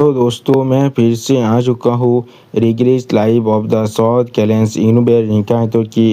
तो दोस्तों मैं फिर से आ चुका हूँ रिग्रेस लाइव ऑफ द साउथ कैलेंस इनोबेर निकायतों की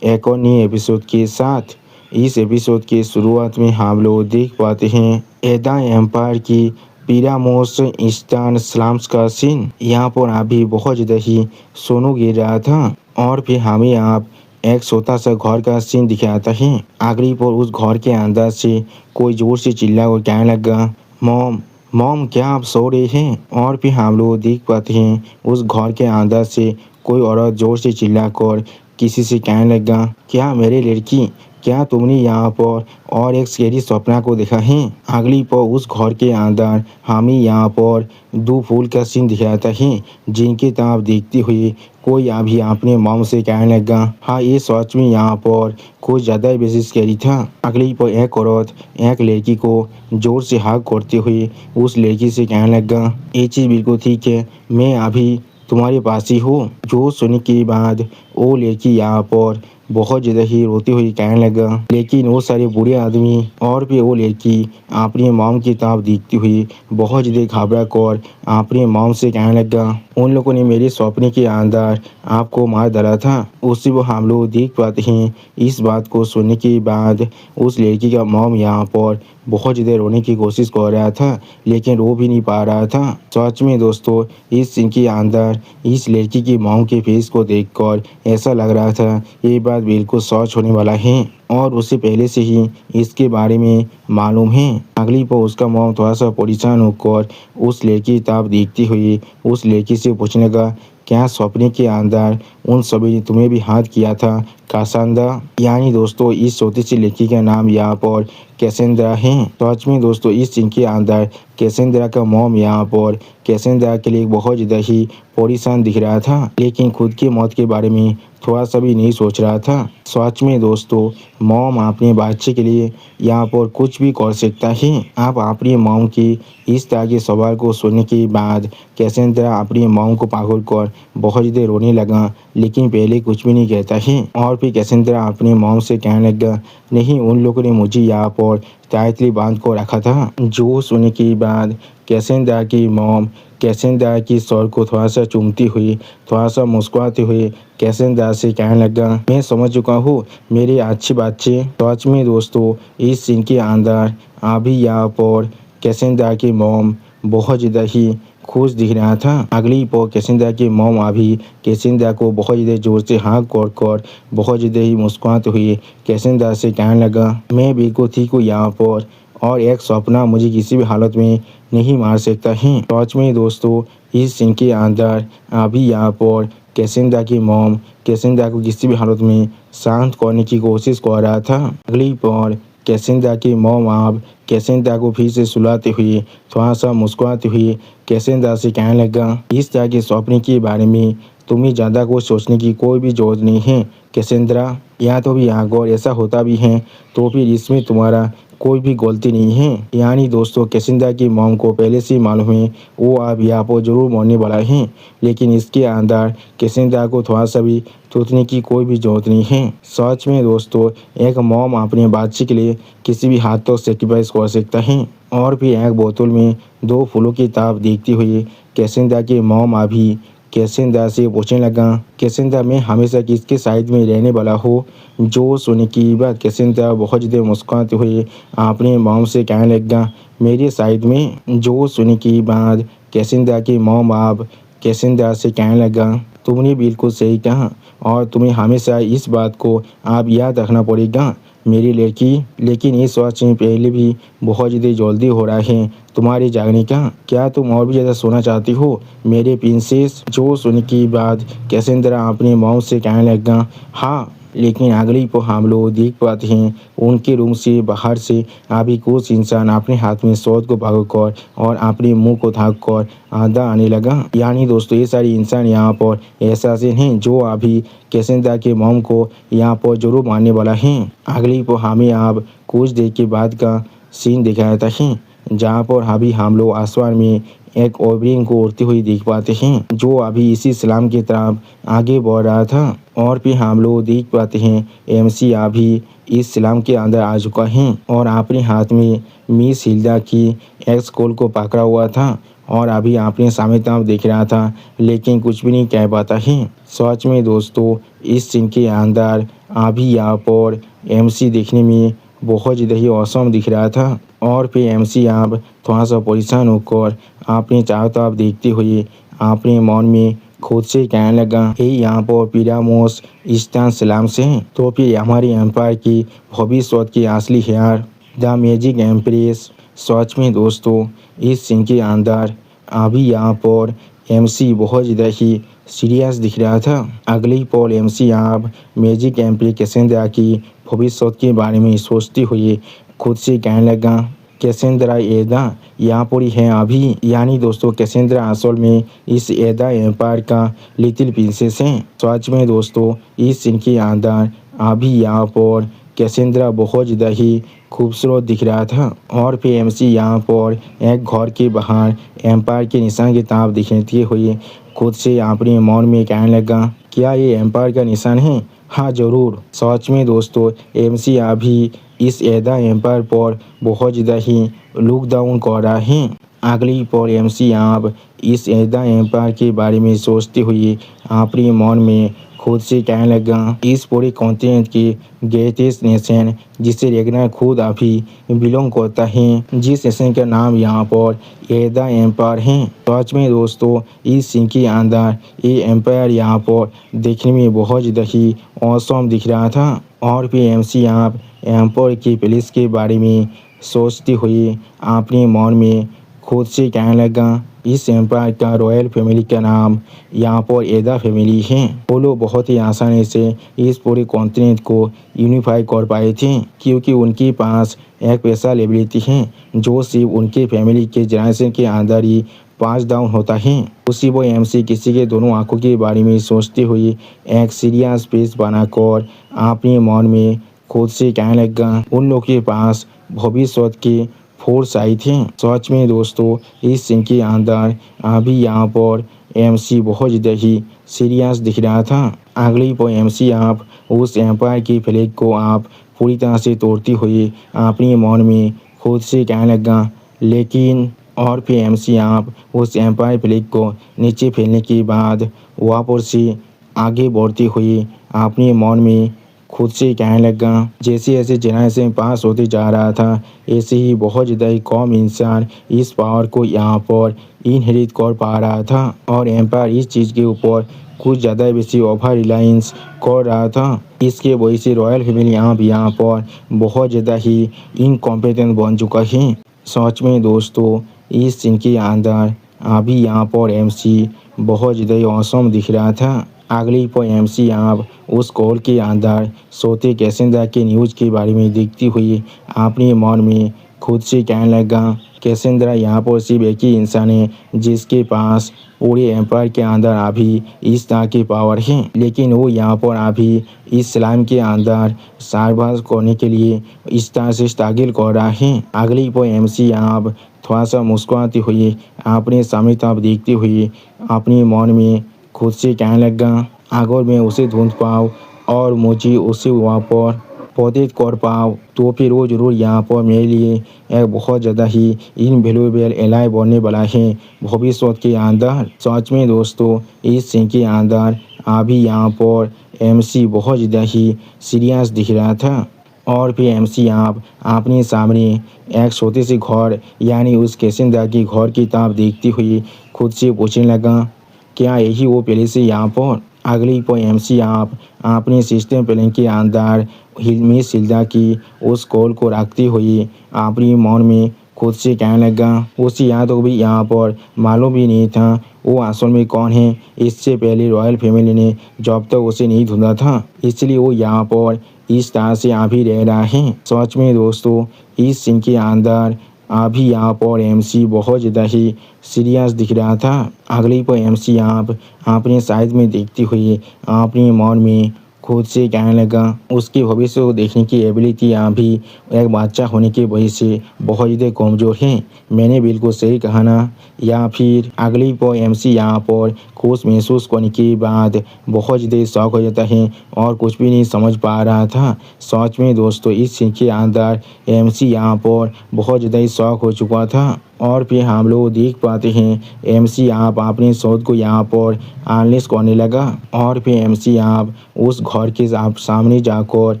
एक और नई एपिसोड के साथ। इस एपिसोड के शुरुआत में हम लोग देख पाते हैं एदा एम्पायर की पिरामोस ईस्टर्न स्लम्स का सीन। यहाँ पर अभी बहुत ज़्यादा ही सोनू गिर रहा था और फिर हमें आप एक छोटा सा घर का सीन दिखाता है। आखिरी पर उस घर के अंदर से कोई जोर से चिल्ला और कहने लगा, मॉम मॉम क्या आप सो रहे हैं? और फिर हम लोग देख पाते हैं उस घर के अंदर से कोई औरत जोर से चिल्लाकर किसी से कहने लगा, क्या मेरे लड़की, क्या तुमने यहाँ पर और एक स्कैरी सपना को देखा है? अगली पर उस घर के अंदर हमें यहाँ पर दो फूल का सीन दिखाता है जिनकी तरफ देखते हुए कोई अभी अपने मॉम से कहने लगा, हाँ ये सच में यहाँ पर कुछ ज़्यादा ही बेसिस कैरी था। अगली पर एक औरत एक लड़की को जोर से हक करते हुए उस लड़की से कहने लगा, ये चीज़ बिल्कुल ठीक है, मैं अभी तुम्हारे पास ही हूँ। जो सुनने के बाद वो लड़की यहाँ पर बहुत ज़्यादा ही रोती हुई कहने लगा, लेकिन वो सारे बुरे आदमी और भी वो लड़की अपनी मॉम की तरफ देखती हुई बहुत ज़्यादा घबरा कर अपने मॉम से कहने लगा, उन लोगों ने मेरे सपने के अंदर आपको मार डाला था। उसी वो हम लोग देख पाते हैं। इस बात को सुनने के बाद उस लड़की का मॉम यहाँ पर बहुत ज़्यादा रोने की कोशिश कर रहा था, लेकिन रो भी नहीं पा रहा था। सच में दोस्तों इस सीन के अंदर इस लड़की की मॉम के फेस को देखकर ऐसा लग रहा था ये बात बिल्कुल सच होने वाला है और उससे पहले से ही इसके बारे में मालूम है। अगली पर उसका मॉम थोड़ा सा परेशान होकर उस लड़की की तरफ देखती हुई उस लड़की से पूछने लगा, क्या सपने के अंदर उन सभी ने तुम्हें भी हाथ किया था कासांदा? यानी दोस्तों इस छोटी सी लड़की का नाम यहाँ पर कैसेंद्रा है। सच में दोस्तों इस सीन के अंदर कैसेंद्रा का मॉम यहाँ पर कैसेंद्रा के लिए बहुत ज़्यादा ही परेशान दिख रहा था, लेकिन खुद की मौत के बारे में थोड़ा सा भी नहीं सोच रहा था। सच में दोस्तों मॉम अपने बच्चे के लिए यहाँ पर कुछ भी कर सकता है। आप अपनी मॉम की इस तरह के सवाल को सुनने के बाद कैसेंद्रा अपनी मॉम को पागल कर बहुत ज़्यादा रोने लगा, लेकिन पहले कुछ भी नहीं कहता है। और फिर कैसेंद्रा अपनी मॉम से कहने लगा, नहीं उन लोगों ने मुझे यहाँ पर टाइटली बांध को रखा था। जो सुनने के बाद कैसेंद्रा की मॉम कैसेंद्रा की सर को थोड़ा सा चूमती हुई थोड़ा सा मुस्कुराते हुए कैसेंद्रा से कहने लगा, मैं समझ चुका हूँ मेरे अच्छे बच्चे। सच में दोस्तों इस सीन के अंदर अभी यहाँ पर कैसेंद्रा की मॉम बहुत ज़्यादा ही खुश दिख रहा था। अगली पर कैसेंद्रा की मॉम अभी कैसेंद्रा को बहुत ज़्यादा जोर से हाँक कर बहुत ज़्यादा ही मुस्कुराते हुए कैसेंद्रा से कहने लगा, मैं बिल्कुल ठीक हूँ यहाँ पर और एक सपना मुझे किसी भी हालत में नहीं मार सकता है। सच में दोस्तों इस सीन के अंदर अभी यहाँ पर कैसेंद्रा की मॉम कैसेंद्रा को किसी भी हालत में शांत करने की कोशिश कर रहा था। अगली पर कैसेंद्रा की मॉम आप कैसेंद्रा को फिर से सुलाते हुए थोड़ा सा मुस्कुराते हुए कैसेंद्रा से कहने लगा, इस तरह के सपने के बारे में तुम्हें ज़्यादा कुछ सोचने की कोई भी जरूरत नहीं है कैसेंद्रा। या तो भी अगर ऐसा होता भी है तो फिर इसमें तुम्हारा कोई भी गलती नहीं है। यानी दोस्तों कैसेंद्रा की मॉम को पहले से मालूम है वो अब यहाँ पर जरूर मरने वाला है, लेकिन इसके अंदर कैसेंद्रा को थोड़ा सा भी सोचने की कोई भी जरूरत नहीं है। सच में दोस्तों एक मॉम अपने बच्चे के लिए किसी भी हाथ तक सेक्रीफाइस कर सकता है। और फिर एक बोतल में दो फूलों की तरफ देखते हुए कैसेंद्रा की मॉम अभी कैसेंद्रा से पूछने लगा, कैसेंद्रा मैं हमेशा किसके साइड में रहने वाला हूँ? जो सुनने की बात कैसेंद्रा बहुत ज़्यादा मुस्कुराते हुए अपने मॉम से कहने लगा, मेरे साइड में। जो सुनने की बात कैसेंद्रा की मॉम आप कैसेंद्रा से कहने लगा, तुमने बिल्कुल सही कहा और तुम्हें हमेशा इस बात को आप याद रखना पड़ेगा मेरी लड़की। लेकिन इस वक्त में पहले भी बहुत ज़्यादा जल्दी हो रहा है तुम्हारे जागने का। क्या तुम और भी ज़्यादा सोना चाहती हो मेरे प्रिंसेस? जो सुनने की बाद कैसेंद्रा अपने मॉम से कहने लगा, हाँ। लेकिन अगली को हम लोग देख पाते हैं उनके रूम से बाहर से अभी कुछ इंसान अपने हाथ में शॉट को पकड़कर और अपने मुंह को ढक कर आधा आने लगा। यानी दोस्तों ये सारे इंसान यहाँ पर ऐसे हैं जो अभी कैसेंद्रा के मॉम को यहाँ पर जरूर मारने वाला है। अगली को हमें अब कुछ देर के बाद का सीन दिखाया था है जहाँ पर अभी हम लोग आसमान में एक ओबरिंग को उड़ती हुई देख पाते हैं जो अभी इसी सलाम की तरफ आगे बढ़ रहा था। और फिर हम लोग देख पाते हैं एमसी अभी इस सलाम के अंदर आ चुका है और अपने हाथ में मिस हिल्डा की एक्स कॉल को पकड़ा हुआ था और अभी अपने सामने तरफ देख रहा था, लेकिन कुछ भी नहीं कह पाता है। सच में दोस्तों इस सीन के अंदर अभी यहाँ पर एमसी देखने में बहुत ज़्यादा ही औसम दिख रहा था। और फिर एमसी आप थोड़ा सा परेशान होकर अपने चारों तरफ देखते हुए अपने मन में खुद से कहने लगा, ये यहाँ पर पिरामोस ईस्टर्न सलाम से हैं। तो फिर हमारी एम्पायर की भविष्य की असली हेयर द मैजिक एम्प्रेस। सच में दोस्तों इस सीन के अंदर अभी यहाँ पर एमसी बहुत ज़्यादा ही सीरियस दिख रहा था। अगली पल एमसी आप मैजिक एम्प्रेस कैसेंड्रा की भविष्य के बारे में सोचते हुए खुद से कहने लगा, कैसेंड्रा एदा यहाँ पर ही है अभी। यानी दोस्तों कैसेंड्रा असल में इस एदा एम्पायर का लिटिल प्रिंसेस है। सच में दोस्तों इस सीन के अंदर अभी यहाँ पर कैसेंड्रा बहुत ज़्यादा ही खूबसूरत दिख रहा था। और फिर एमसी यहाँ पर एक घर के बाहर एम्पायर के निशान की तरफ देखते हुए खुद से अपने मन में कहने लगा, क्या ये एम्पायर का निशान है? हाँ ज़रूर। सच में दोस्तों एमसी अभी इस एदा एम्पायर पर बहुत ज़्यादा ही लुक डाउन कर रहा है। अगली पर एमसी आप इस एदा एम्पायर के बारे में सोचते हुए अपने मन में खुद से कहने लगा, इस पूरे कॉन्टिनेंट की ग्रेटेस्ट नेशन जिसे रेगनार खुद अभी बिलोंग करता है, जिस नेशन का नाम यहाँ पर एदा एम्पायर है। सच में दोस्तों इस सीन के अंदर ये एम्पायर यहाँ पर देखने में बहुत ज़्यादा ही औसम दिख रहा था। और फिर एमसी आप एम्पायर की पैलेस के बारे में सोचते हुए अपने मन में खुद से कहने लगा, इस एम्पायर का रॉयल फैमिली का नाम यहाँ पर एदा फैमिली है। वो लोग बहुत ही आसानी से इस पूरे कॉन्टिनेंट को यूनिफाई कर पाए थे, क्योंकि उनके पास एक स्पेशल एबिलिटी है जो सिर्फ उनके फैमिली के जनरेशन के अंदर ही पास डाउन होता है। उसी वो एमसी किसी के दोनों आंखों के बारे में सोचते हुए एक सीरियस फेस बनाकर अपने मन में खुद से कहने लगा, उन लोगों के पास भविष्य के फोर्स आई थी। सच में दोस्तों इस सीन के अंदर अभी यहाँ पर एमसी बहुत ज़्यादा ही सीरियस दिख रहा था। अगली पर एमसी आप उस एम्पायर की फ्लैग को आप पूरी तरह से तोड़ते हुए अपने मन में खुद से कहने लगा, लेकिन और फिर एमसी आप उस एम्पायर फ्लैग को नीचे फैलने के बाद वापस से आगे बढ़ते हुए अपने मन में खुद से कहने लगा, जैसे जैसे जनरेशन पास होते जा रहा था ऐसे ही बहुत ज़्यादा ही कम इंसान इस पावर को यहाँ पर इनहेरिट कर पा रहा था। और एम्पायर इस चीज़ के ऊपर कुछ ज़्यादा बेसी ओवर रिलायंस कर रहा था। इसके वजह से रॉयल फैमिली यहाँ पर बहुत ज़्यादा ही इनकॉम्पिटेंट बन चुका है। सच में दोस्तों इस सीन के अंदर अभी यहाँ पर एमसी बहुत ज़्यादा ही औसम दिख रहा था। अगली पर एमसी आप उस कॉल के अंदर सोते कैसेंड्रा के न्यूज़ के बारे में देखती हुई अपने मन में खुद से कहने लगा, कैसेंड्रा यहाँ पर सिर्फ एक ही इंसान है जिसके पास पूरे एम्पायर के अंदर अभी इस तरह की पावर है, लेकिन वो यहाँ पर अभी इस स्लाइम के अंदर सरवाइव करने के लिए इस तरह से स्ट्रगल कर रहा है। अगली पर एमसी आप थोड़ा सा मुस्कुराते हुए अपने सामने तरफ देखते हुए अपने मन में खुद से कहने लगा, अगर मैं उसे ढूंढ पाऊँ और मुझे उसे वहाँ पर प्रोटेक्ट कर पाऊँ तो फिर वो ज़रूर यहाँ पर मेरे लिए एक बहुत ज़्यादा ही इनवैल्यूएबल एलाय बनने वाला है भविष्य के अंदर। सच में दोस्तों इस सीन के अंदर अभी यहाँ पर एमसी बहुत ज़्यादा ही सीरियस दिख रहा था। और फिर एमसी आप अपने सामने एक छोटे से घर यानी उस कैसेंड्रा की घर की तरफ देखती हुई खुद से पूछने लगा, क्या यही वो पैलेस है यहाँ पर? अगली पर एमसी आप अपने सिस्टम प्लान के अंदर मिस हिल्डा की उस कॉल को रखते हुए अपने मन में खुद से कहने लगा, उसे यहाँ तो भी यहाँ पर मालूम भी नहीं था वो असल में कौन है। इससे पहले रॉयल फैमिली ने जब तक उसे नहीं ढूंढा था, इसलिए वो यहाँ पर इस तरह से अभी रह रहा है। सच में दोस्तों इस सीन के अंदर अभी यहाँ पर एमसी बहुत ज़्यादा ही सीरियस दिख रहा था। अगली पर एमसी आप अपने साइड में देखते हुए अपने मन में खुद से कहने लगा, उसके भविष्य को देखने की एबिलिटी अभी एक बच्चा होने की वजह से बहुत ज़्यादा कमज़ोर है। मैंने बिल्कुल सही कहा ना? या फिर अगली पर एमसी यहाँ पर खुश महसूस करने के बाद बहुत ज़्यादा शौक हो जाता है और कुछ भी नहीं समझ पा रहा था। सच में दोस्तों इस सीन के अंदर एमसी यहाँ पर बहुत ज़्यादा शौक हो चुका था। और फिर हम लोग देख पाते हैं एमसी आप अपने शोध को यहाँ पर एनालिसिस करने लगा। और फिर एमसी आप उस घर के आप सामने जाकर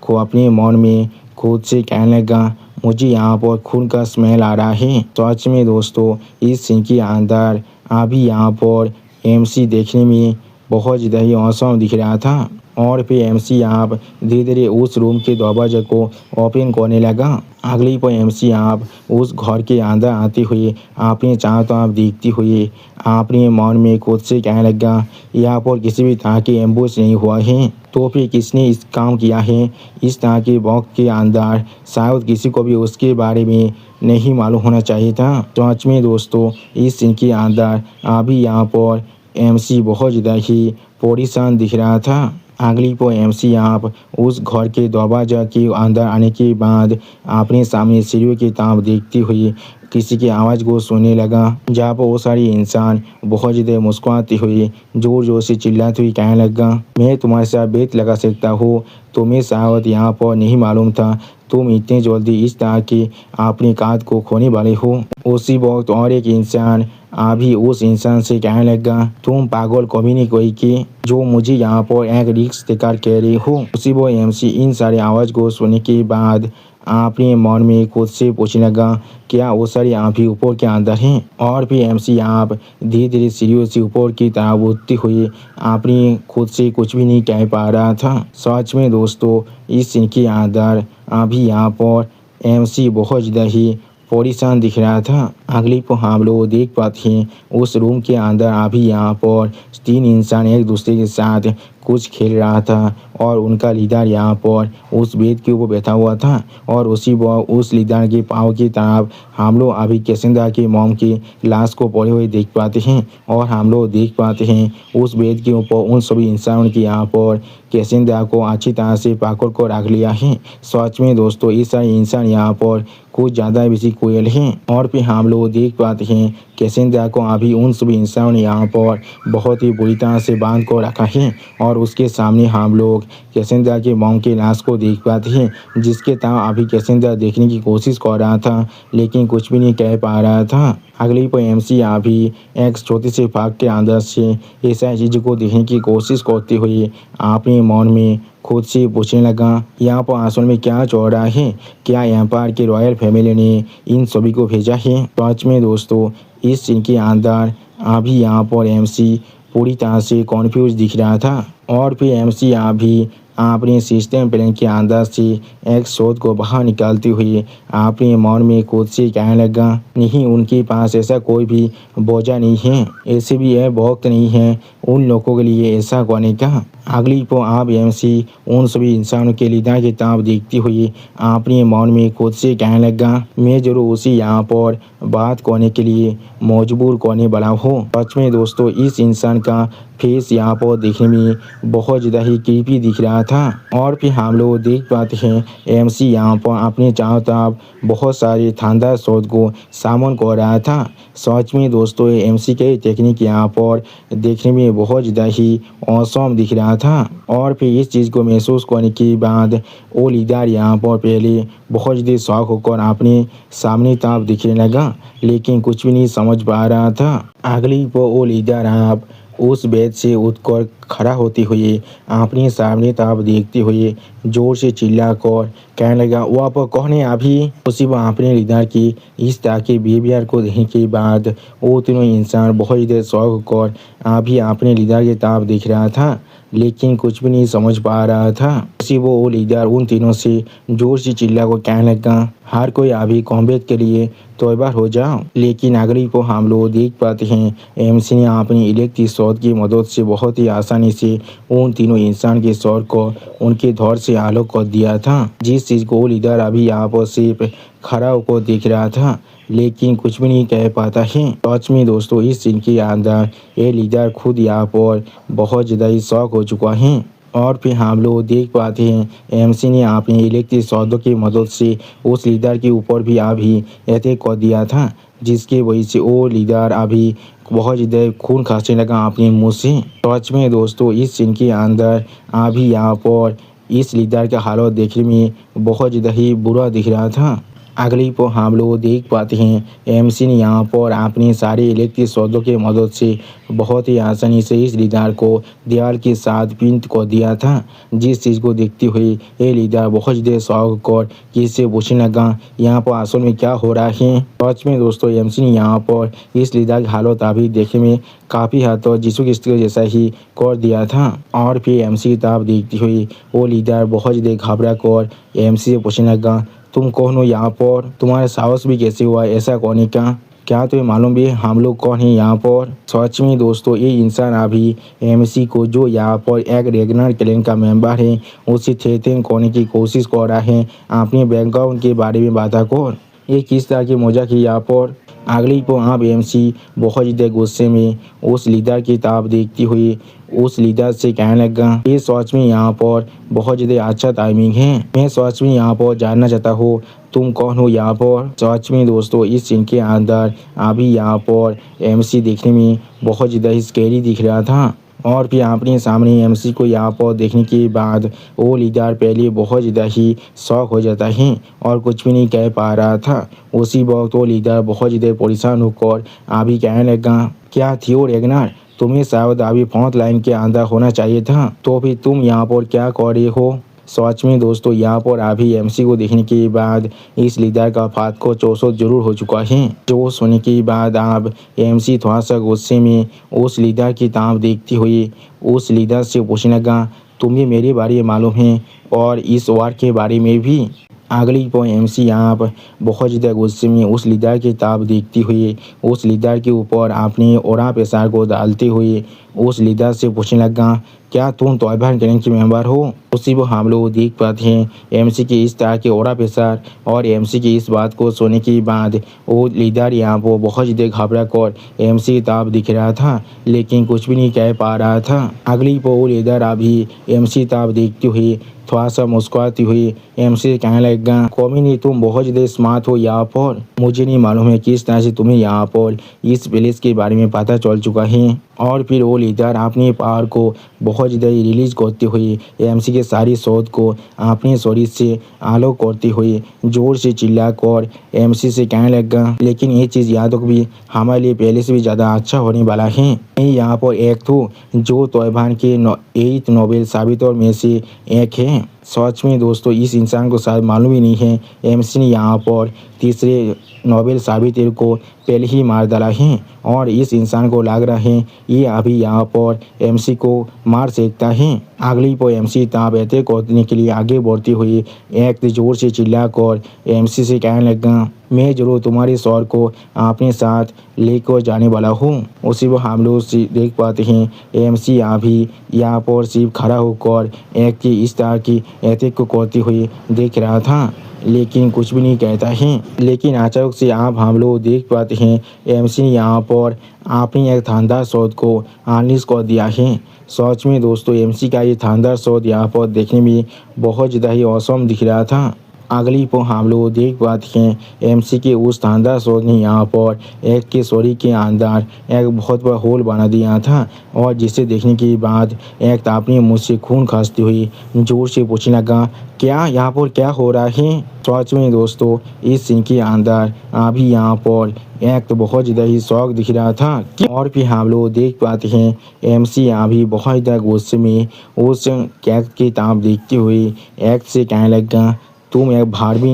को अपने मन में खुद से कहने लगा, मुझे यहाँ पर खून का स्मेल आ रहा है। सच में दोस्तों इस सीन के अंदर अभी यहाँ पर एमसी देखने में बहुत ज़्यादा ही औसम दिख रहा था। और फिर एमसी आप धीरे धीरे उस रूम के दरवाजे को ओपन करने लगा। अगली पर एमसी आप उस घर के अंदर आते हुए अपने चारों तरफ देखते हुए अपने मन में खुद से कहने लगा, यहाँ पर किसी भी तरह की एम्बुश नहीं हुआ है, तो फिर किसने इस काम किया है। इस तरह के वक्त के अंदर शायद किसी को भी उसके बारे में नहीं मालूम होना चाहिए था। सच में दोस्तों इस सीन के अंदर अभी यहाँ पर एमसी बहुत ज़्यादा ही परेशान दिख रहा था। अगली पर एमसी आप उस घर के दरवाजा के अंदर आने के बाद अपने सामने सीढ़ियों की तरफ देखते हुए किसी की आवाज़ को सुनने लगा, जहाँ पर वो सारी इंसान बहुत ज़्यादा मुस्कुराते हुए जोर जोर से चिल्लाते हुए कहने लगा, मैं तुम्हारे साथ बेत लगा सकता हूँ, तुम्हें शायद यहाँ पर नहीं मालूम था तुम इतने जल्दी इस तरह के अपनी कात को खोने वाले हो। उसी वक्त और एक इंसान अभी उस इंसान से कहने लगा, तुम पागल कभी नहीं कोई कि जो मुझे यहाँ पर एक रिक्स देकर कह रही हो। उसी वो एमसी इन सारे आवाज़ को सुनने के बाद अपने मन में खुद से पूछने लगा, क्या वो सारी आप ही ऊपर के अंदर हैं। और फिर एमसी आप धीरे धीरे सीढ़ियों से ऊपर की तरफ उठते हुए अपनी खुद से कुछ भी नहीं कह पा रहा था। सच में दोस्तों इस सीन के अंदर अभी यहाँ पर एमसी बहुत ज़्यादा ही परेशान दिख रहा था। अगली पर हम लोग देख पाते हैं उस रूम के अंदर अभी यहाँ पर 3 इंसान एक दूसरे के साथ कुछ खेल रहा था और उनका लीडर यहाँ पर उस बेड के ऊपर बैठा हुआ था। और उसी उस लीडर के पाँव की तरफ हम लोग अभी कैसेंद्रा की मॉम की लाश को पड़े हुए देख पाते हैं। और हम लोग देख पाते हैं उस बेड के ऊपर उन सभी इंसानों के यहाँ पर कैसेंद्रा को अच्छी तरह से पकड़ को रख लिया है। सच में दोस्तों ये सारे इंसान यहाँ पर कुछ ज़्यादा बेसी कोयल हैं। और फिर हम लोग देख पाते हैं कैसेंद्रा को अभी उन सभी इंसानों ने यहाँ पर बहुत ही बुरी तरह से बांध को रखा है। और उसके सामने हम लोग कैसेंद्रा के मॉम के लाश को देख पाते हैं, जिसके तरह अभी कैसेंद्रा देखने की कोशिश कर रहा था लेकिन कुछ भी नहीं कह पा रहा था। अगली पर एमसी अभी एक छोटे से फाग के अंदर से ऐसा चीज़ को देखने की कोशिश करते हुए अपने मन में खुद से पूछने लगा, यहाँ पर असल में क्या चल रहा है, क्या एम्पायर की रॉयल फैमिली ने इन सभी को भेजा है। सच में दोस्तों इस सीन के अंदर अभी यहाँ पर एमसी पूरी तरह से कॉन्फ्यूज दिख रहा था। और फिर एमसी अभी अपने सिस्टम प्लान के अंदर से एक शोध को बाहर निकालते हुए अपने मन में खुद से कहने लगा, नहीं उनके पास ऐसा कोई भी बोझा नहीं है, ऐसे भी यह वक्त नहीं है उन लोगों के लिए ऐसा करने का। अगली को आप एमसी उन सभी इंसानों के लीडर की तरफ देखते हुए अपने मन में खुद से कहने लगा, मैं जरूर उसे यहाँ पर बात करने के लिए मजबूर करने वाला हूँ। सच में दोस्तों इस इंसान का फेस यहाँ पर देखने में बहुत ज़्यादा ही क्रीपी दिख रहा था। और फिर हम लोग देख पाते हैं एमसी यहाँ पर अपने चारों तरफ बहुत सारे शानदार शॉट को सामन कर रहा था। सच में दोस्तों एमसी के टेक्निक यहाँ पर देखने में बहुत ज़्यादा ही औसम दिख रहा था। और फिर इस चीज़ को महसूस करने के बाद वो लीडर यहाँ पर पहले बहुत ज़्यादा शौक होकर अपने सामने तरफ दिखने लगा लेकिन कुछ भी नहीं समझ पा रहा था। अगली पर वो लीडर आप उस बेड से उठकर खड़ा होते हुए अपने सामने तरफ देखते हुए जोर से चिल्लाकर कहने लगा, वो आप कौन है अभी। उसी पर अपने लीडर की इस तरह के बिहेवियर को देखने के बाद वो तीनों इंसान बहुत ज़्यादा शौक होकर अभी अपने लीडर की तरफ देख रहा था लेकिन कुछ भी नहीं समझ पा रहा था। उसी वो लीडर उन तीनों से जोर से चिल्ला को कहने लगा, हर कोई अभी कॉम्बैट के लिए तैयार हो जाओ। लेकिन अगली को हम लोग देख पाते हैं एमसी ने अपनी इलेक्ट्रिक शॉट की मदद से बहुत ही आसानी से उन तीनों इंसान के शॉट को उनके धौर से आलोक कर दिया था, जिस चीज़ को वो लीडर अभी यहाँ पर सिर्फ खड़ा होकर देख रहा था लेकिन कुछ भी नहीं कह पाता है। सच में दोस्तों इस सीन के अंदर ये लीडर खुद यहाँ पर बहुत ज़्यादा ही शौक हो चुका है। और फिर हम लोग देख पाते हैं एमसी ने अपने इलेक्ट्रिक शॉटों की मदद से उस लीडर के ऊपर भी अभी अटैक कर दिया था, जिसकी वजह से वो लीडर अभी बहुत ज़्यादा खून खांसने लगा अपने मुँह से। सच में दोस्तों इस सीन के अंदर अभी यहाँ पर इस लीडर का हालत देखने में बहुत ज़्यादा ही बुरा दिख रहा था। अगली पर हम लोग देख पाते हैं एमसी ने यहाँ पर अपने सारे इलेक्ट्रिक सौदों की मदद से बहुत ही आसानी से इस लीडर को दीवार के साथ पिंट कर दिया था। जिस चीज़ को देखते हुए ये लीडर बहुत देर शौक और किससे पूछने लगा यहाँ पर असल में क्या हो रहा है। सच में दोस्तों एमसी ने यहाँ पर इस लीडर की हालत अभी देखने में काफ़ी हद तक यीशु क्रिस्ट जैसा ही कर दिया था। और फिर एमसी की तरफ देखती हुई वो लीडर बहुत देर घबरा कर एमसी से पूछने लगा तुम कौन हो यहाँ पर, तुम्हारा साहस भी कैसे हुआ ऐसा करने का, क्या तुम्हें मालूम भी हम लोग कौन है यहाँ पर। सच में दोस्तों ये इंसान अभी एमसी को जो यहाँ पर एक रेगनर क्लैन का मेंबर है उसे थ्रेटन करने की कोशिश कर रहा है अपने बैकग्राउंड के बारे में बात कर। ये किस तरह की मजाक है यहाँ पर। अगली को आप एमसी बहुत ज़्यादा गुस्से में उस लीडर की तरफ देखती हुई उस लीडर से कहने लगा ये सच में यहाँ पर बहुत ज़्यादा अच्छा टाइमिंग है, मैं सच में यहाँ पर जानना चाहता हूँ तुम कौन हो यहाँ पर। सच में दोस्तों इस सीन के अंदर अभी यहाँ पर एमसी देखने में बहुत ज़्यादा ही स्कैरी दिख रहा था। और फिर अपने सामने एमसी को यहाँ पर देखने के बाद वो लीडर पहले बहुत ज़्यादा ही शौक हो जाता है और कुछ भी नहीं कह पा रहा था। उसी वक्त वो लीडर बहुत ज़्यादा परेशान होकर अभी कहने लगा क्या थियो रेगनर, तुम्हें शायद अभी फ्रंट लाइन के अंदर होना चाहिए था, तो फिर तुम यहाँ पर क्या कर रहे हो। सच में दोस्तों यहाँ पर अभी एमसी को देखने के बाद इस लीडर का फात को चौसठ जरूर हो चुका है। जोश होने के बाद अब एमसी थोड़ा सा गुस्से में उस लीडर की तरफ देखती हुई उस लीडर से पूछने लगा तुम्हें मेरे बारे में मालूम है और इस वार के बारे में भी। अगली पर एमसी यहाँ पर बहुत ज़्यादा गुस्से में उस लीडर की तरफ देखती हुई उस लीडर के ऊपर अपने ओरा पेशार को डालते हुए उस लीडर से पूछने लगा क्या तुम तौबा क्लैन के मेंबर हो। उसी वो हम लोग देख पाते हैं एमसी के इस तरह के ओरा पेशार और एमसी की इस बात को सुनने के बाद वो लीडर यहाँ पर बहुत ज़्यादा घबरा कर एमसी की तरफ दिख रहा था लेकिन कुछ भी नहीं कह पा रहा था। अगली पर वो लीडर अभी एमसी तरफ देखते हुए थोड़ा सा मुस्कुराती हुई एमसी कहने लगा कौमी नहीं तुम बहुत ज़्यादा स्मार्ट हो यहाँ पर, मुझे नहीं मालूम है किस तरह से तुम्हें यहाँ पर इस प्लेस के बारे में पता चल चुका है। और फिर वो लीडर अपने पावर को बहुत ज़्यादा रिलीज करते हुए एमसी के सारी शोध को अपने शरीर से आलोक करते हुए जोर से चिल्ला कर एमसी से कहने लगा लेकिन ये चीज़ याद रख भी हमारे लिए पहले से भी ज़्यादा अच्छा होने वाला है। मैं यहाँ पर एक हूँ जो तौबान के 8 नोबेल साबितों में से एक है। सच में दोस्तों इस इंसान को शायद मालूम ही नहीं है एमसी ने यहाँ पर तीसरे नोबेल साबित को पहले ही मार डाला है और इस इंसान को लग रहा है ये अभी यहाँ पर एमसी को मार सकता है। अगली पर एमसी ताब ऐसे करने के लिए आगे बढ़ती हुई एक जोर से चिल्लाकर एमसी से कहने लगा मैं जरूर तुम्हारे शौर को अपने साथ लेकर जाने वाला हूँ। उसी वो हम लोग देख पाते हैं एमसी अभी यहाँ पर सिर्फ खड़ा होकर एक की इस तरह की एहतियात को करते हुए देख रहा था लेकिन कुछ भी नहीं कहता है। लेकिन अचानक से आप हम लोग देख पाते हैं एमसी ने यहाँ पर अपनी एक शानदार शॉट को अनलीश कर दिया है। सच में दोस्तों एमसी का ये शानदार शॉट यहाँ पर देखने में बहुत ज़्यादा ही औसम दिख रहा था। अगली पर हम लोग देख पाते हैं एमसी के उस शानदार शॉट ने यहाँ पर एक के शरीर के अंदर एक बहुत बड़ा होल बना दिया था और जिसे देखने के बाद एक अपने मुँह से खून खांसती हुई जोर से पूछने लगा क्या यहाँ पर क्या हो रहा है। सच में दोस्तों इस सीन के अंदर अभी यहाँ पर एक तो बहुत ज़्यादा ही शौक दिख रहा था। और फिर हम लोग देख पाते हैं एमसी अभी बहुत ज़्यादा गुस्से में उस कैट की तरफ देखते हुए एक से कहने लगा तुम एक भारवी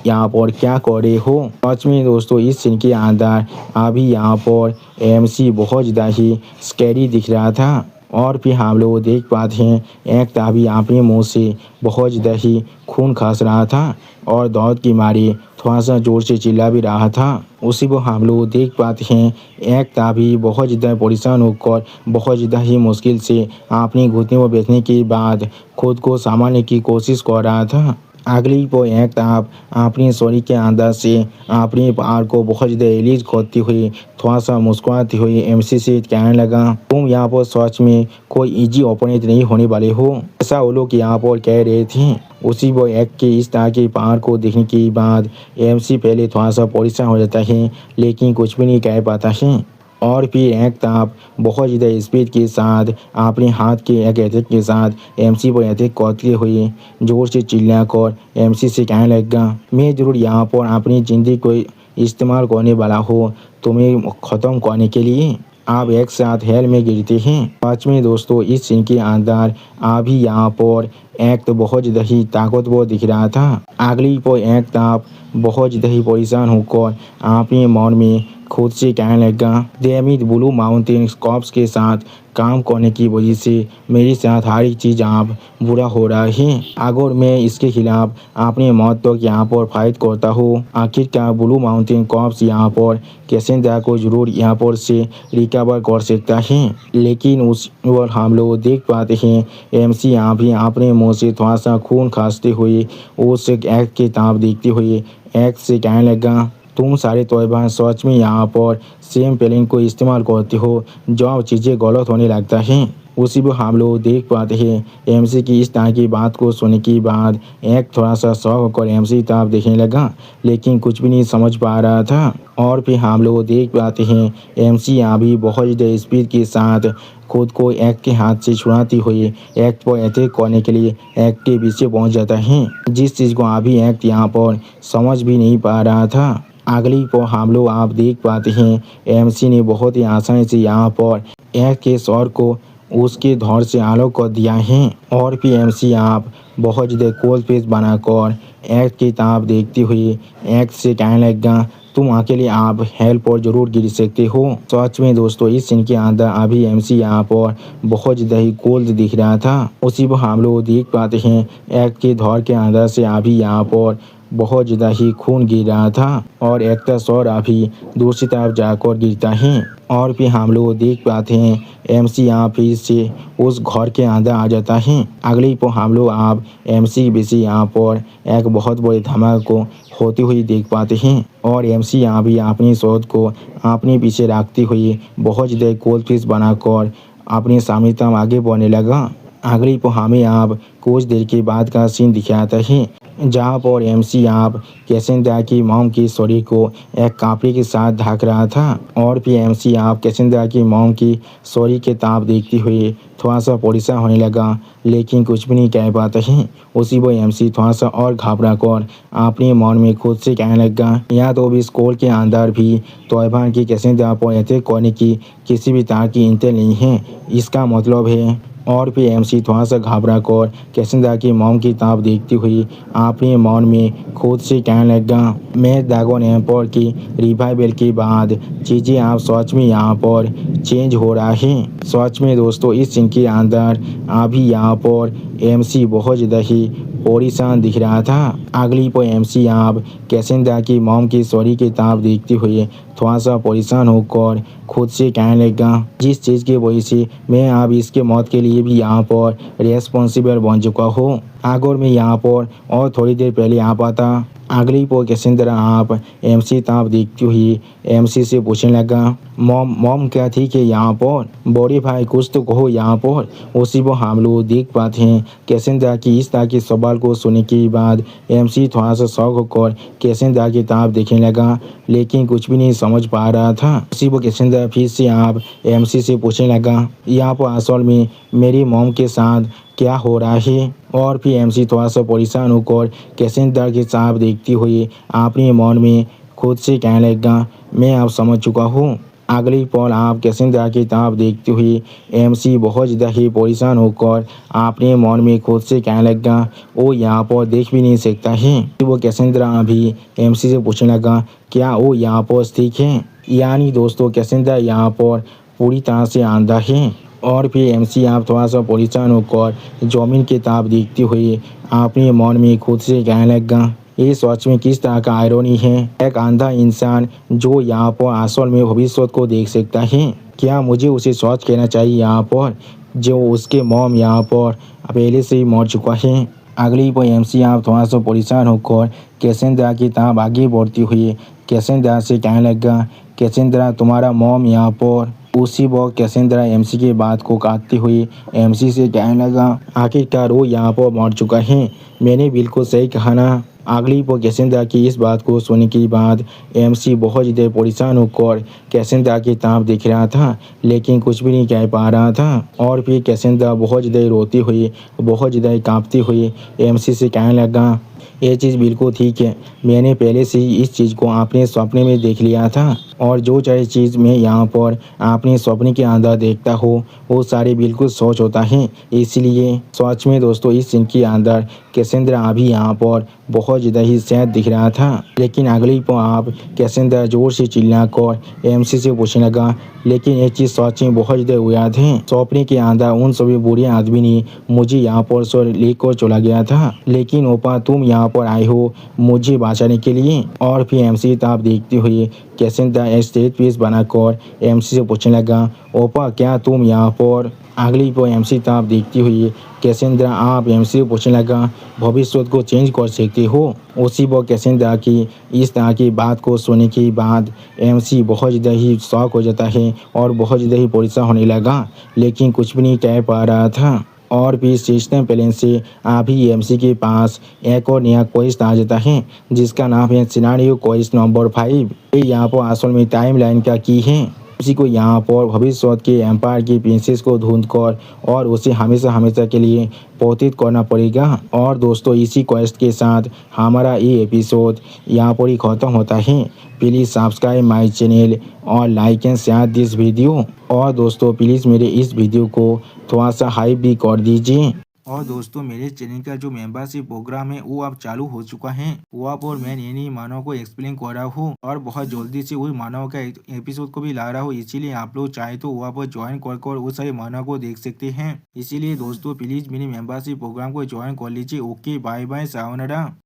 यहाँ पर क्या कर रहे हो। सच में दोस्तों इस सीन के अंदर अभी यहाँ पर एमसी बहुत ज़्यादा ही स्कैरी दिख रहा था। और फिर हम लोग देख पाते हैं एक अभी अपने मुँह से बहुत ज़्यादा ही खून खास रहा था और दौड़ की मारे थोड़ा सा जोर से चिल्ला भी रहा था। उसी को हम लोग देख पाते हैं एक ताबी बहुत ज़्यादा परेशान होकर बहुत ज़्यादा ही मुश्किल से अपनी घुटने पर बैठने के बाद खुद को संभालने की कोशिश कर रहा था। अगली को एक ताप अपनी शरीर के अंदर से अपनी पार को बहुत ज़्यादा रिलीज करती हुई थोड़ा सा मुस्कुराती हुई एमसी से कहने लगा तुम यहाँ पर सच में कोई इजी ओपोनेंट नहीं होने वाले हो, ऐसा वो लोग यहाँ पर कह रहे थे। उसी वो एक के इस तरह के पार को देखने के बाद एमसी पहले थोड़ा सा परेशान हो जाता है लेकिन कुछ भी नहीं कह पाता है। और फिर एकताप बहुत ज़्यादा स्पीड के साथ अपने हाथ के एक अटैक के साथ एमसी पर अटैक करते हुए जोर से चिल्लाकर एमसी से कहने लगा, मैं ज़रूर यहाँ पर अपनी ज़िंदगी को इस्तेमाल करने वाला हूँ तुम्हें ख़त्म करने के लिए। आप एक साथ हेल में गिरते हैं। सच में दोस्तों इस सीन के अंदर अभी यहाँ पर एक तो बहुत ज़्यादा ही ताकतवर दिख रहा था। अगली पर एक ताप बहुत ज़्यादा ही परेशान होकर अपने मन में खुद से कहने लगा, डेमिड ब्लू माउंटेन कॉप्स के साथ काम करने की वजह से मेरे साथ हर एक चीज़ आप बुरा हो रहा है। अगर मैं इसके खिलाफ अपने मौत तक यहाँ पर फाइट करता हूँ, आखिरकार ब्लू माउंटेन कॉप्स यहाँ पर कैसेंड्रा को जरूर यहाँ पर से रिकवर कर सकता है। लेकिन उस और हम लोग देख पाते हैं एमसी यहाँ भी अपने मुँह से थोड़ा सा खून खांसते हुए उस एक्ट के ताप देखते हुए एक्ट से कहने लगा, तुम सारे तौबा सच में यहाँ पर सेम प्लान को इस्तेमाल करते हो जब चीज़ें गलत होने लगता है। उसी पर हम लोग देख पाते हैं एमसी की इस तरह की बात को सुनने के बाद एक थोड़ा सा शौक होकर एमसी तरफ देखने लगा, लेकिन कुछ भी नहीं समझ पा रहा था। और फिर हम लोग देख पाते हैं एमसी यहाँ भी बहुत ज़्यादा स्पीड के साथ खुद को एक्ट के हाथ से छुड़ाते हुए एक्ट पर अटैक करने के लिए एक्ट के पीछे पहुंच जाता है, जिस चीज़ को अभी एक्ट यहाँ पर समझ भी नहीं पा रहा था। अगली पर हम लोग आप देख पाते हैं एमसी ने बहुत ही आसानी से यहाँ पर एक्ट के स्वर को उसके धौर से अलग कर दिया है। और फिर एमसी आप बहुत ज़्यादा कोल्ड फेस बनाकर एक्ट की ताप देखते हुए एक्ट से कहने लगा, तुम अकेले आप हेल्प पर जरूर गिर सकते हो। सच में दोस्तों इस सीन के अंदर अभी एमसी यहाँ पर बहुत ज़्यादा ही कोल्ड दिख रहा था। उसी पर हम लोग देख पाते हैं एक्ट के धौर के अंदर से अभी यहाँ पर बहुत ज़्यादा ही खून गिर रहा था और एक का सौर अभी दूसरी तरफ जाकर गिरता है। और फिर हम लोग देख पाते हैं एमसी यहाँ फिर से उस घर के अंदर आ जाता है। अगली पर हम लोग आप एमसी बीसी यहाँ पर एक बहुत बड़े धमाके को होते हुए देख पाते हैं और एमसी यहाँ भी अपनी शोध को अपने पीछे रखते हुए बहुत ज़्यादा कोल्ड फिश बनाकर अपने सामने तक आगे बढ़ने लगा। अगली पर हमें आप कुछ देर के बाद का सीन दिखाता है जहाँ पर एमसी आप कैसेंड्रा की मॉम की शरीर को एक कपड़े के साथ ढक रहा था और फिर एमसी आप कैसेंड्रा की मॉम की शरीर के ताप देखते हुए थोड़ा सा परेशान होने लगा, लेकिन कुछ भी नहीं कह पाता है। उसी पर एमसी थोड़ा सा और घबरा कर अपने मन में खुद से कहने लगा, या तो अभी स्कूल के अंदर भी तौबा की कैसेंड्रा पर अटैक करने की किसी भी तरह की इंतज़ार नहीं है, इसका मतलब है। और फिर एमसी थोड़ा सा घबरा कर कैसेंड्रा की मॉम की ताप देखते हुए अपने मन में खुद से कहने लगा, मैं ड्रैगन एम्पायर की रिवाइवल के बाद चीज़ें आप सच में यहाँ पर चेंज हो रहा है। सच में दोस्तों इस सीन के अंदर अभी यहाँ पर एमसी बहुत ज़्यादा ही परेशान दिख रहा था। अगली पर एमसी आप कैसेंड्रा की मॉम की सॉरी की ताप देखते हुए थोड़ा सा परेशान होकर खुद से कहने लगा, जिस चीज़ की वजह से मैं अब इसके मौत के लिए भी यहाँ पर रेस्पॉन्सिबल बन चुका हूँ। अगर मैं यहाँ पर और थोड़ी देर पहले आ पाता। अगली पर कैसेंड्रा आप एमसी ताप देखती हुई एमसी से पूछने लगा, मॉम क्या ठीक है यहाँ पर? बड़े भाई कुछ तो कहो यहाँ पर। उसी पर हम लोग देख पाते हैं कैसेंड्रा की इस तरह के सवाल को सुनने के बाद एमसी थोड़ा सा शौक होकर कैसेंड्रा की ताप देखने लगा, लेकिन कुछ भी नहीं समझ पा रहा था। उसी पर कैसेंड्रा फिर से आप एमसी से पूछने लगा, यहाँ पर असल में मेरी मॉम के साथ क्या हो रहा है? और फिर एमसी थोड़ा सा परेशान होकर कैसेंड्रा के साथ देखते हुए अपने मन में खुद से कहने लगा, मैं अब समझ चुका हूँ। अगली पल आप कैसेंड्रा की ताप देखते हुए एमसी बहुत ज़्यादा ही परेशान होकर अपने मन में खुद से कहने लगा, वो यहाँ पर देख भी नहीं सकता है। वो कैसेंड्रा अभी एमसी से पूछने लगा, क्या वो यहाँ पर ठीक है? यानी दोस्तों कैसेंड्रा यहाँ पर पूरी तरह से आंधा है। और फिर एमसी आप थोड़ा सा परेशान होकर जमीन की ताप देखते हुए अपने मन में खुद से कहने लगा, ये सच में किस तरह का आयरनी है, एक अंधा इंसान जो यहाँ पर असल में भविष्य को देख सकता है। क्या मुझे उसे सच कहना चाहिए यहाँ पर जो उसके मॉम यहाँ पर पहले से ही मर चुका है। अगली पर एमसी आप थोड़ा सा परेशान होकर कैसेंड्रा की ताप आगे बढ़ती हुई कैसेंड्रा से कहने लगा, कैसेंड्रा तुम्हारा मॉम यहाँ पर। उसी वक्त कैसेंड्रा एमसी की बात को काटते हुए एमसी से कहने लगा, आखिरकार वो यहाँ पर मर चुका है। मैंने बिल्कुल सही कहा ना? अगली पर कैसेंद्रा की इस बात को सुनने के बाद एमसी बहुत ज़्यादा परेशान होकर कैसेंद्रा की तरफ देख रहा था, लेकिन कुछ भी नहीं कह पा रहा था। और फिर कैसेंद्रा बहुत ज़्यादा रोती हुई, बहुत ज़्यादा कांपती हुई एमसी से कहने लगा, ये चीज़ बिल्कुल ठीक है, मैंने पहले से ही इस चीज़ को अपने सपने में देख लिया था, और जो चाहे चीज़ मैं यहाँ पर अपने सपने के अंदर देखता हूँ वो सारी बिल्कुल सोच होता है। इसलिए सच में दोस्तों इस सीन के अंदर कैसेंद्रा अभी यहाँ पर बहुत ज़्यादा ही सैड दिख रहा था। लेकिन अगली पर आप कैसेंद्रा जोर से चिल्लाकर एमसी से पूछने लगा, लेकिन ये चीज़ सच में बहुत ज़्यादा याद है, सपने के अंदर उन सभी बुरे आदमी ने मुझे यहाँ पर सो लेकर चला गया था, लेकिन ओपा तुम यहाँ पर आए हो मुझे बचाने के लिए। और फिर एमसी ताप देखते हुए कैसेंद्रा स्टेज पीस बनाकर एमसी से पूछने लगा, ओपा क्या तुम यहाँ पर। अगली पर एमसी ताप देखती हुई कैसेंद्रा आप एमसी से पूछने लगा, भविष्य को चेंज कर सकते हो। उसी पर कैसेंद्रा की इस तरह की बात को सुनने के बाद एमसी बहुत ज़्यादा ही शॉक हो जाता है और बहुत ज़्यादा ही परेशान होने लगा, लेकिन कुछ भी नहीं कह पा रहा था। और फिर सिस्टम प्लेन से अभी एमसी के पास एक और नया क्वेश्चन आ जाता है, जिसका नाम है सिनारियो क्वेश्चन नंबर 5। ये यहाँ पर असल में टाइमलाइन का की है। उसी को यहाँ पर भविष्य के एम्पायर की प्रिंसेस को ढूंढकर और उसे हमेशा हमेशा के लिए पौतित करना पड़ेगा। और दोस्तों इसी क्वेस्ट के साथ हमारा ये एपिसोड यहाँ पर ही ख़त्म होता है। प्लीज़ सब्सक्राइब माय चैनल और like and share this video. और दोस्तों प्लीज़ मेरे इस वीडियो को थोड़ा सा हाइप भी कर दीजिए। और दोस्तों मेरे चैनल का जो मेंबरशिप प्रोग्राम है वो अब चालू हो चुका है। वहाँ पर मैं नई नई मानव को एक्सप्लेन कर रहा हूँ और बहुत जल्दी से वही मानव का एपिसोड को भी ला रहा हूँ। इसीलिए आप लोग चाहे तो वहाँ पर ज्वाइन कर वो सारे मानव को देख सकते हैं। इसीलिए दोस्तों प्लीज मेरे मेंबरशिप प्रोग्राम को ज्वाइन कर लीजिए। Okay bye bye sayonara.